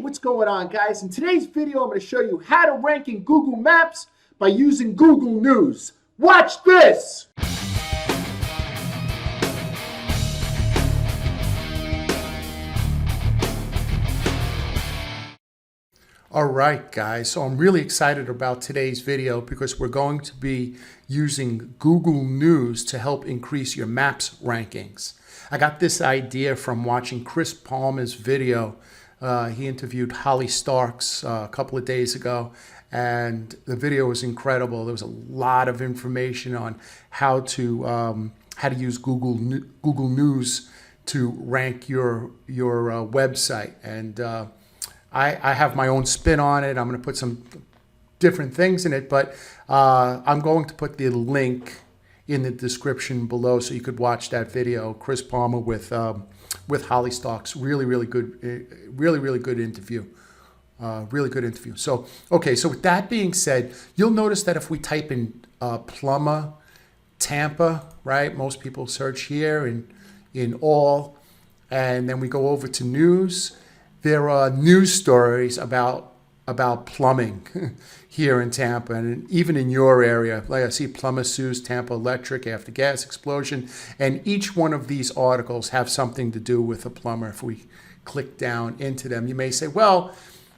what's going on, guys? In today's video, I'm going to show you how to rank in Google Maps by using Google News. Watch this! All right, guys, so I'm really excited about today's video because we're going to be using Google News to help increase your Maps rankings. I got this idea from watching Chris Palmer's video. He interviewed Holly Starks a couple of days ago, and the video was incredible. There was a lot of information on how to use Google News to rank your website, and I have my own spin on it. I'm going to put some different things in it, but I'm going to put the link in the description below so you could watch that video. Chris Palmer with Holly Starks. Really good interview. Really good interview. So, okay, so with that being said, you'll notice that if we type in plumber, Tampa, right? Most people search here in all, and then we go over to news. There are news stories about plumbing here in Tampa, and even in your area. Like I see plumber sues Tampa Electric after gas explosion, and each one of these articles have something to do with a plumber. If we click down into them, you may say, well,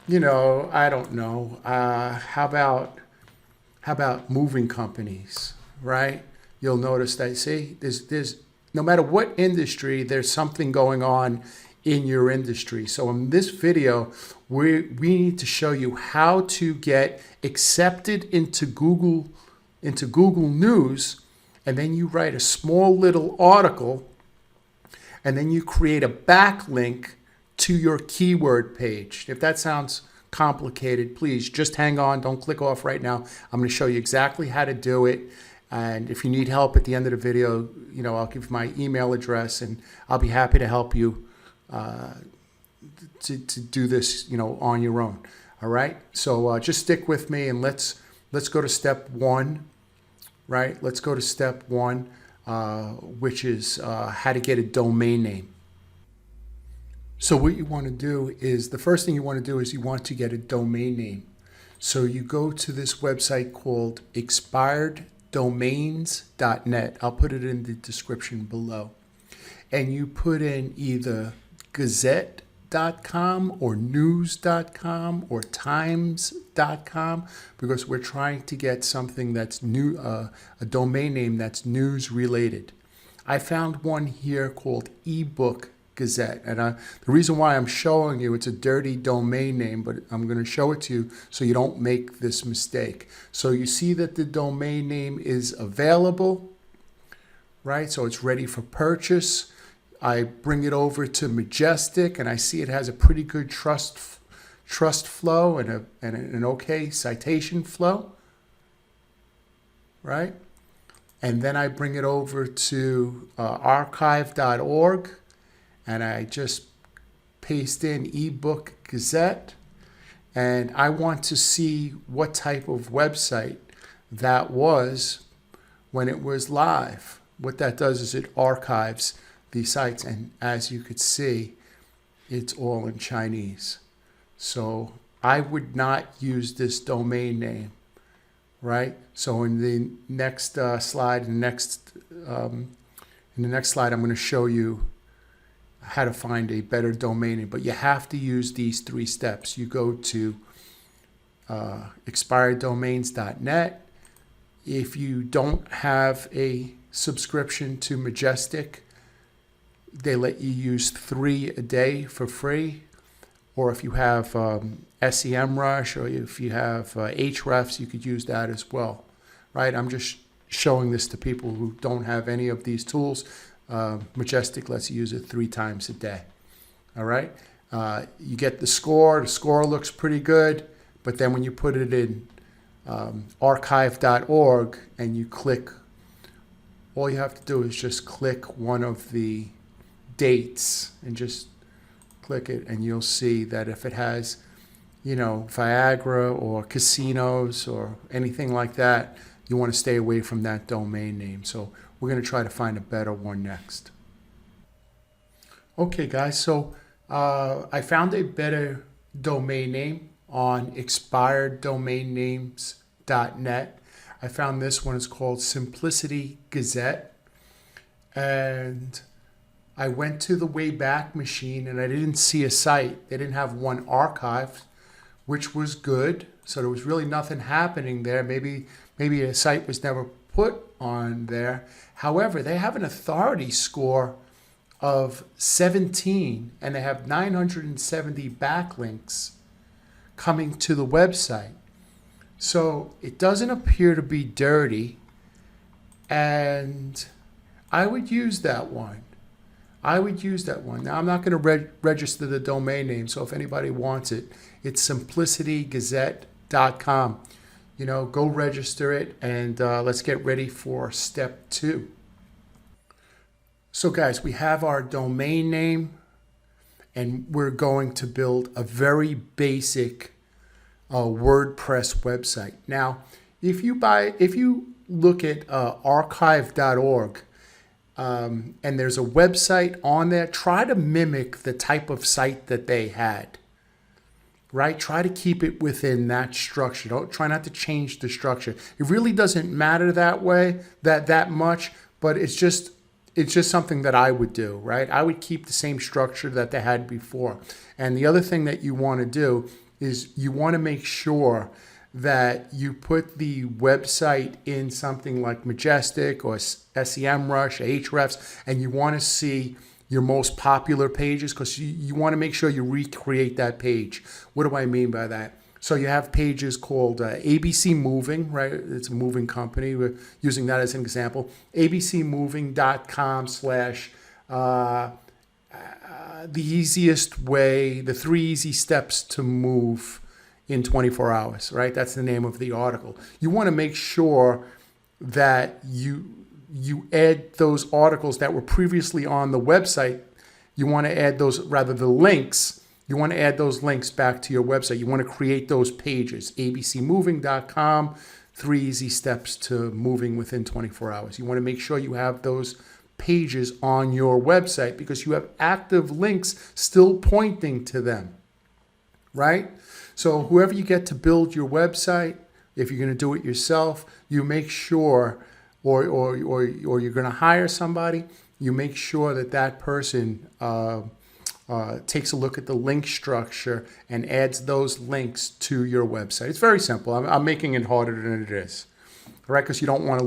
you know, I don't know. How about moving companies, right? You'll notice that, see, there's no matter what industry, there's something going on in your industry. So in this video, we need to show you how to get accepted into Google News, and then you write a small little article, and then you create a backlink to your keyword page. If that sounds complicated, please just hang on. Don't click off right now. I'm going to show you exactly how to do it. And if you need help at the end of the video, you know, I'll give my email address, and I'll be happy to help you to do this, you know, on your own. All right. So just stick with me, and let's go to step one. Right. Let's go to step one, which is how to get a domain name. So what you want to do is, the first thing you want to do is you want to get a domain name. So you go to this website called expireddomains.net. I'll put it in the description below. And you put in either gazette.com or news.com or times.com, because we're trying to get something that's new, a domain name that's news related. I found one here called ebook Gazette, and the reason why I'm showing you, it's a dirty domain name, but I'm going to show it to you so you don't make this mistake. So you see that the domain name is available, right? So it's ready for purchase. I bring it over to Majestic, and I see it has a pretty good trust flow and an okay citation flow, right? And then I bring it over to archive.org, and I just paste in ebook Gazette, and I want to see what type of website that was when it was live. What that does is it archives these sites, and as you could see, it's all in Chinese. So I would not use this domain name, right? So in the next slide, in the next slide, I'm going to show you how to find a better domain name, but you have to use these 3 steps. You go to expireddomains.net. If you don't have a subscription to Majestic, they let you use 3 a day for free. Or if you have SEMrush, or if you have Ahrefs, you could use that as well, right? I'm just showing this to people who don't have any of these tools. Majestic lets you use it 3 times a day. All right. You get the score. The score looks pretty good, but then when you put it in archive.org and you click, all you have to do is just click one of the dates and just click it, and you'll see that if it has, you know, Viagra or casinos or anything like that, you want to stay away from that domain name. So we're going to try to find a better one next. Okay, guys, so I found a better domain name on expireddomainnames.net. I found this one is called Simplicity Gazette. And I went to the Wayback Machine and I didn't see a site. They didn't have one archived, which was good. So there was really nothing happening there. Maybe a site was never put on there. However, they have an authority score of 17 and they have 970 backlinks coming to the website. So it doesn't appear to be dirty, and I would use that one. Now, I'm not going to register the domain name, so if anybody wants it, it's simplicitygazette.com. Go register it, and let's get ready for step 2. So guys, we have our domain name, and we're going to build a very basic WordPress website. Now, if you look at archive.org, and there's a website on there, try to mimic the type of site that they had, right? Try to keep it within that structure. Try not to change the structure. It really doesn't matter that way, that much, but it's just something that I would do, right? I would keep the same structure that they had before. And the other thing that you want to do is you want to make sure that you put the website in something like Majestic or SEMrush, Ahrefs, and you want to see your most popular pages because you want to make sure you recreate that page. What do I mean by that? So you have pages called ABC Moving, right? It's a moving company. We're using that as an example. abcmoving.com/ the easiest way, the 3 easy steps to move in 24 hours, right? That's the name of the article. You want to make sure that you add those articles that were previously on the website. You want to add those, rather the links, you want to add those links back to your website. You want to create those pages, abcmoving.com, 3 easy steps to moving within 24 hours. You want to make sure you have those pages on your website because you have active links still pointing to them, right? So whoever you get to build your website, if you're going to do it yourself, you make sure, or you're going to hire somebody, you make sure that person takes a look at the link structure and adds those links to your website. It's very simple. I'm making it harder than it is. Right, because you don't want to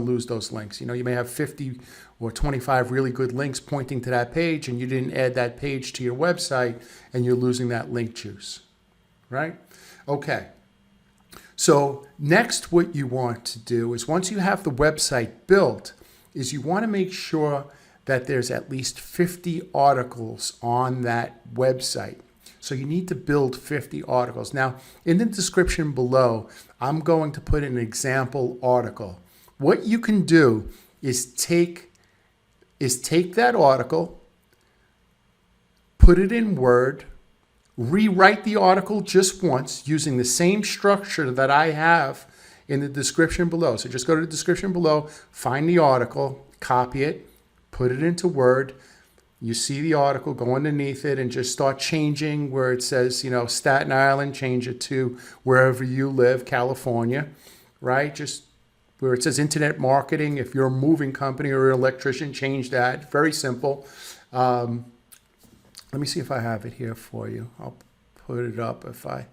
lose those links. You may have 50 or 25 really good links pointing to that page, and you didn't add that page to your website, and you're losing that link juice. Right? Okay. So next, what you want to do is once you have the website built, is you want to make sure that there's at least 50 articles on that website. So you need to build 50 articles. Now, in the description below, I'm going to put an example article. What you can do is take that article, put it in Word, rewrite the article just once using the same structure that I have in the description below. So just go to the description below, find the article, copy it, put it into Word. You see the article, go underneath it and just start changing where it says, Staten Island, change it to wherever you live, California, right? Just where it says internet marketing. If you're a moving company or an electrician, change that. Very simple. Let me see if I have it here for you. I'll put it up if I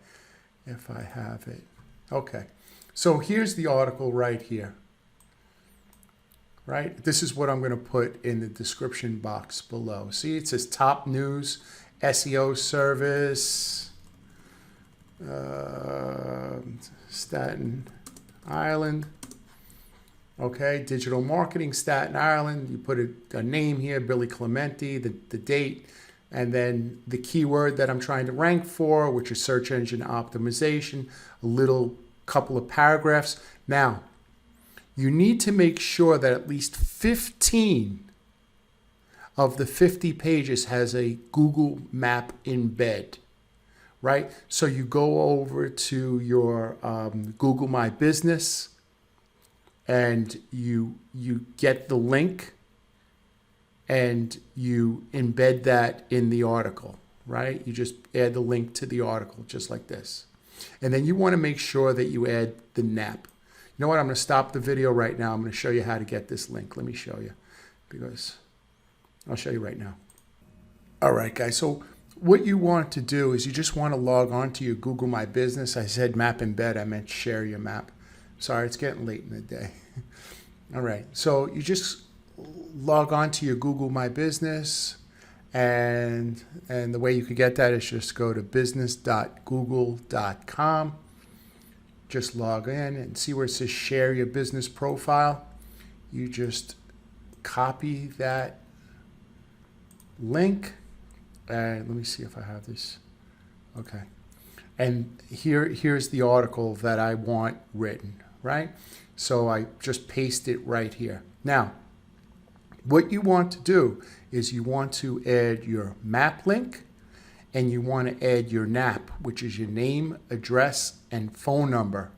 have it. Okay. So here's the article right here. Right? This is what I'm going to put in the description box below. See, it says top news, SEO service, Staten Island. Okay, digital marketing, Staten Island. You put a name here, Billy Clementi, the date, and then the keyword that I'm trying to rank for, which is search engine optimization, a little couple of paragraphs. Now, you need to make sure that at least 15 of the 50 pages has a Google map embed, right? So you go over to your Google My Business and you get the link and you embed that in the article, right? You just add the link to the article just like this. And then you want to make sure that you add the NAP. You know what? I'm going to stop the video right now. I'm going to show you how to get this link. Let me show you, because I'll show you right now. All right, guys. So what you want to do is you just want to log on to your Google My Business. I said map embed. I meant share your map. Sorry, it's getting late in the day. All right. So you just log on to your Google My Business. And the way you can get that is just go to business.google.com. Just log in and see where it says share your business profile. You just copy that link. And let me see if I have this. Okay. And here's the article that I want written, right? So I just paste it right here. Now, what you want to do is you want to add your map link, and you want to add your NAP, which is your name, address, and phone number.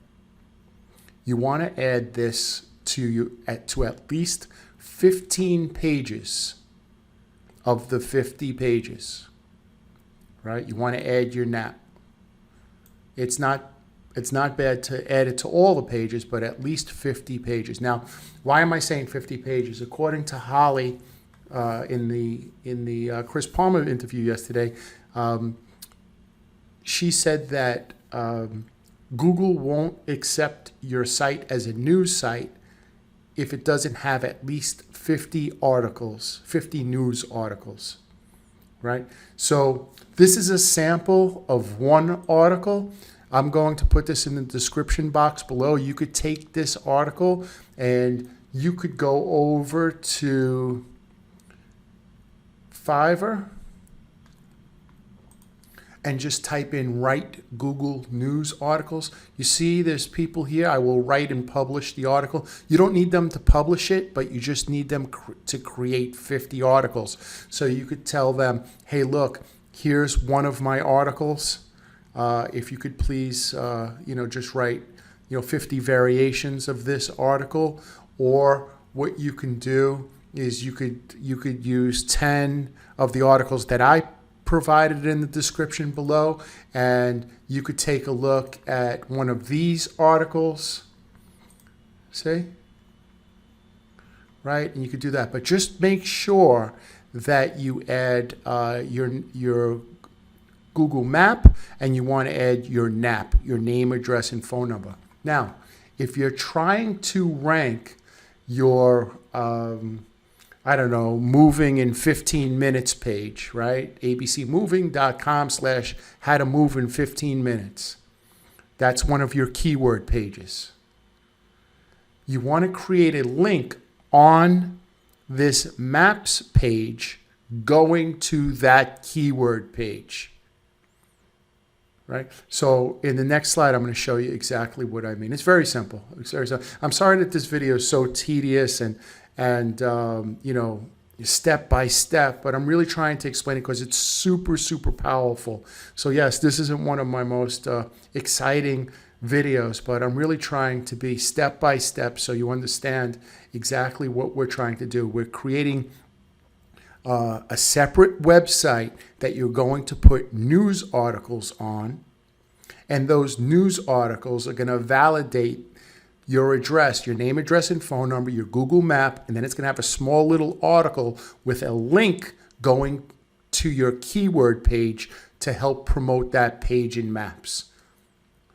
You want to add this to at least 15 pages of the 50 pages, right? You want to add your NAP. It's not bad to add it to all the pages, but at least 50 pages. Now, why am I saying 50 pages? According to Holly, in the Chris Palmer interview yesterday, she said that Google won't accept your site as a news site if it doesn't have at least 50 articles, 50 news articles, right? So this is a sample of one article. I'm going to put this in the description box below. You could take this article and you could go over to Fiverr and just type in write Google News articles. You see there's people here. I will write and publish the article. You don't need them to publish it, but you just need them to create 50 articles. So you could tell them, hey, look, here's one of my articles. If you could please, just write, 50 variations of this article. Or what you can do is you could use 10 of the articles that I provided in the description below, and you could take a look at one of these articles. See? Right? And you could do that. But just make sure that you add your Google Map, and you want to add your NAP, your name, address, and phone number. Now, if you're trying to rank your, moving in 15 minutes page, right? abcmoving.com/how to move in 15 minutes. That's one of your keyword pages. You want to create a link on this maps page going to that keyword page. Right? So in the next slide, I'm going to show you exactly what I mean. It's very simple. It's very simple. I'm sorry that this video is so tedious and step by step, but I'm really trying to explain it because it's super, super powerful. So yes, this isn't one of my most exciting videos, but I'm really trying to be step by step so you understand exactly what we're trying to do. We're creating a separate website that you're going to put news articles on, and those news articles are going to validate your address, your name, address, and phone number, your Google Map, and then it's going to have a small little article with a link going to your keyword page to help promote that page in Maps.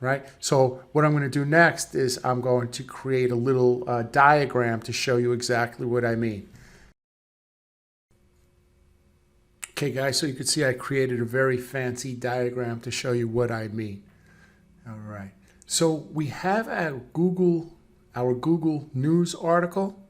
Right? So what I'm going to do next is I'm going to create a little diagram to show you exactly what I mean. Okay, guys, so you can see I created a very fancy diagram to show you what I mean. All right. So we have our Google News article.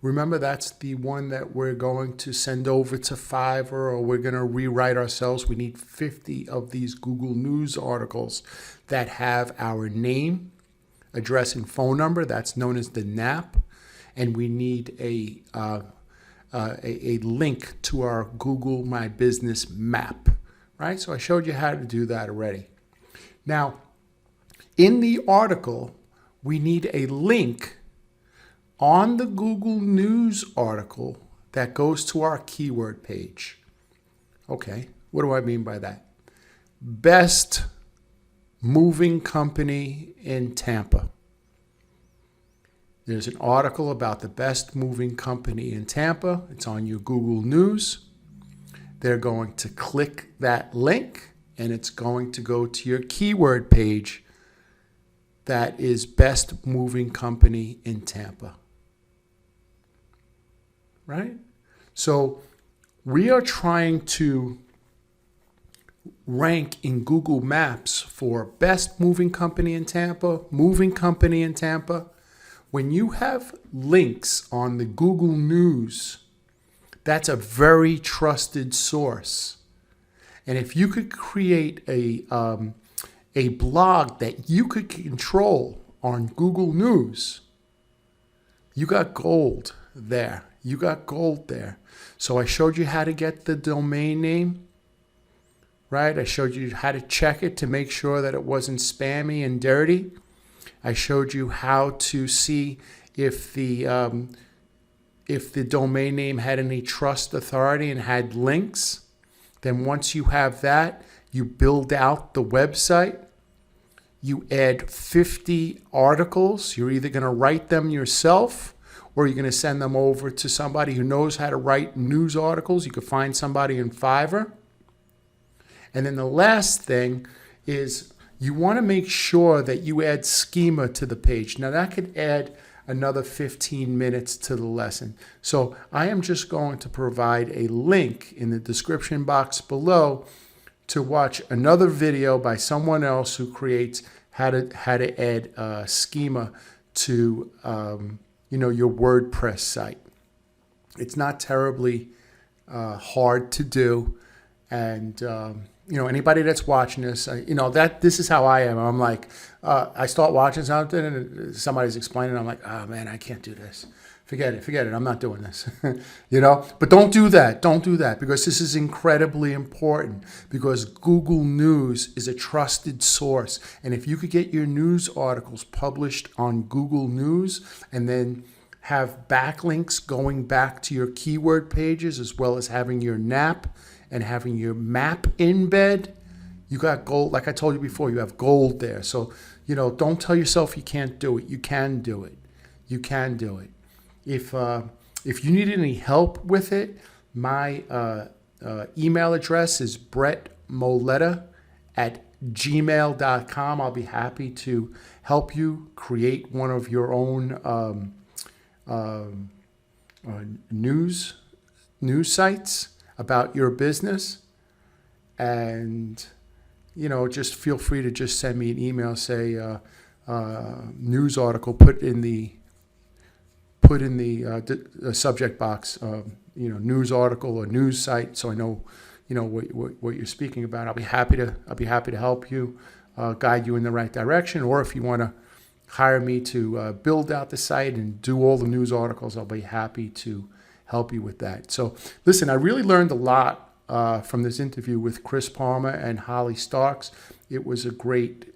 Remember, that's the one that we're going to send over to Fiverr, or we're going to rewrite ourselves. We need 50 of these Google News articles that have our name, address, and phone number. That's known as the NAP. And we need a link to our Google My Business map, right? So I showed you how to do that already. Now, in the article, we need a link on the Google News article that goes to our keyword page. Okay, What do I mean by that? Best moving company in Tampa. There's an article about the best moving company in Tampa. It's on your Google News. They're going to click that link and it's going to go to your keyword page that is best moving company in Tampa. Right? So we are trying to rank in Google Maps for best moving company in Tampa, moving company in Tampa. When you have links on the Google News, that's a very trusted source. And if you could create a blog that you could control on Google News, you got gold there. You got gold there. So I showed you how to get the domain name, right? I showed you how to check it to make sure that it wasn't spammy and dirty. I showed you how to see if the domain name had any trust authority and had links. Then once you have that, you build out the website. You add 50 articles. You're either going to write them yourself or you're going to send them over to somebody who knows how to write news articles. You could find somebody in Fiverr. And then the last thing is you want to make sure that you add schema to the page. Now that could add another 15 minutes to the lesson. So I am just going to provide a link in the description box below to watch another video by someone else who creates how to add schema to your WordPress site. It's not terribly hard to do, and anybody that's watching this, this is how I am. I'm like, I start watching something and somebody's explaining. I'm like, oh man, I can't do this. Forget it. I'm not doing this. But don't do that. Don't do that, because this is incredibly important, because Google News is a trusted source. And if you could get your news articles published on Google News and then have backlinks going back to your keyword pages, as well as having your NAP and having your map embed, you got gold. Like I told you before, you have gold there. So, don't tell yourself you can't do it. You can do it. You can do it. If you need any help with it, my email address is brettmoletta@gmail.com. I'll be happy to help you create one of your own news sites about your business. And, just feel free to just send me an email, say news article, put in the subject box, news article or news site, so I know, what you're speaking about. I'll be happy to help you, guide you in the right direction. Or if you want to hire me to build out the site and do all the news articles, I'll be happy to help you with that. So listen, I really learned a lot from this interview with Chris Palmer and Holly Starks. It was a great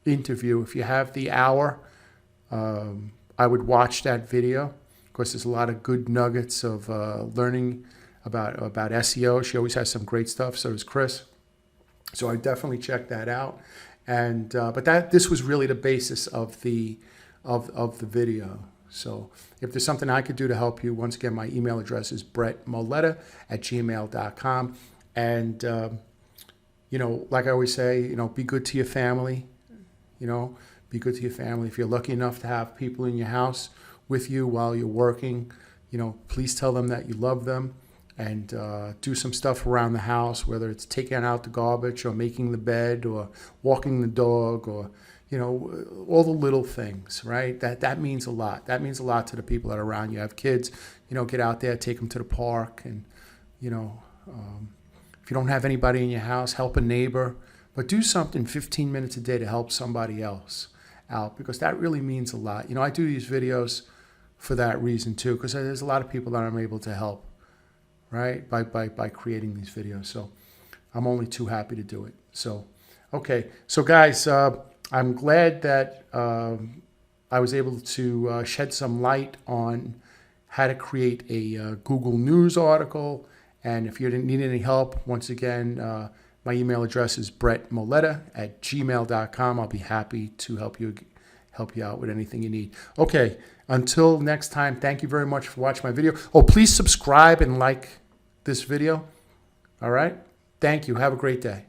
interview. If you have the hour, I would watch that video. Of course, there's a lot of good nuggets of learning about SEO. She always has some great stuff. So does Chris. So I definitely check that out. And but this was really the basis of the video. So if there's something I could do to help you, once again, my email address is brettmoletta@gmail.com. And like I always say, be good to your family. Be good to your family. If you're lucky enough to have people in your house with you while you're working, please tell them that you love them, and do some stuff around the house, whether it's taking out the garbage or making the bed or walking the dog, or, all the little things, right? That means a lot. That means a lot to the people that are around you. Have kids, get out there, take them to the park, and, if you don't have anybody in your house, help a neighbor, but do something 15 minutes a day to help somebody else out, because that really means a lot. I do these videos for that reason too, because there's a lot of people that I'm able to help, right, by creating these videos. So I'm only too happy to do it. So, okay. So guys, I'm glad that I was able to shed some light on how to create a Google News article And if you didn't need any help, once again, my email address is brettmoletta@gmail.com. I'll be happy to help you out with anything you need. Okay, until next time, thank you very much for watching my video. Oh, please subscribe and like this video. All right? Thank you. Have a great day.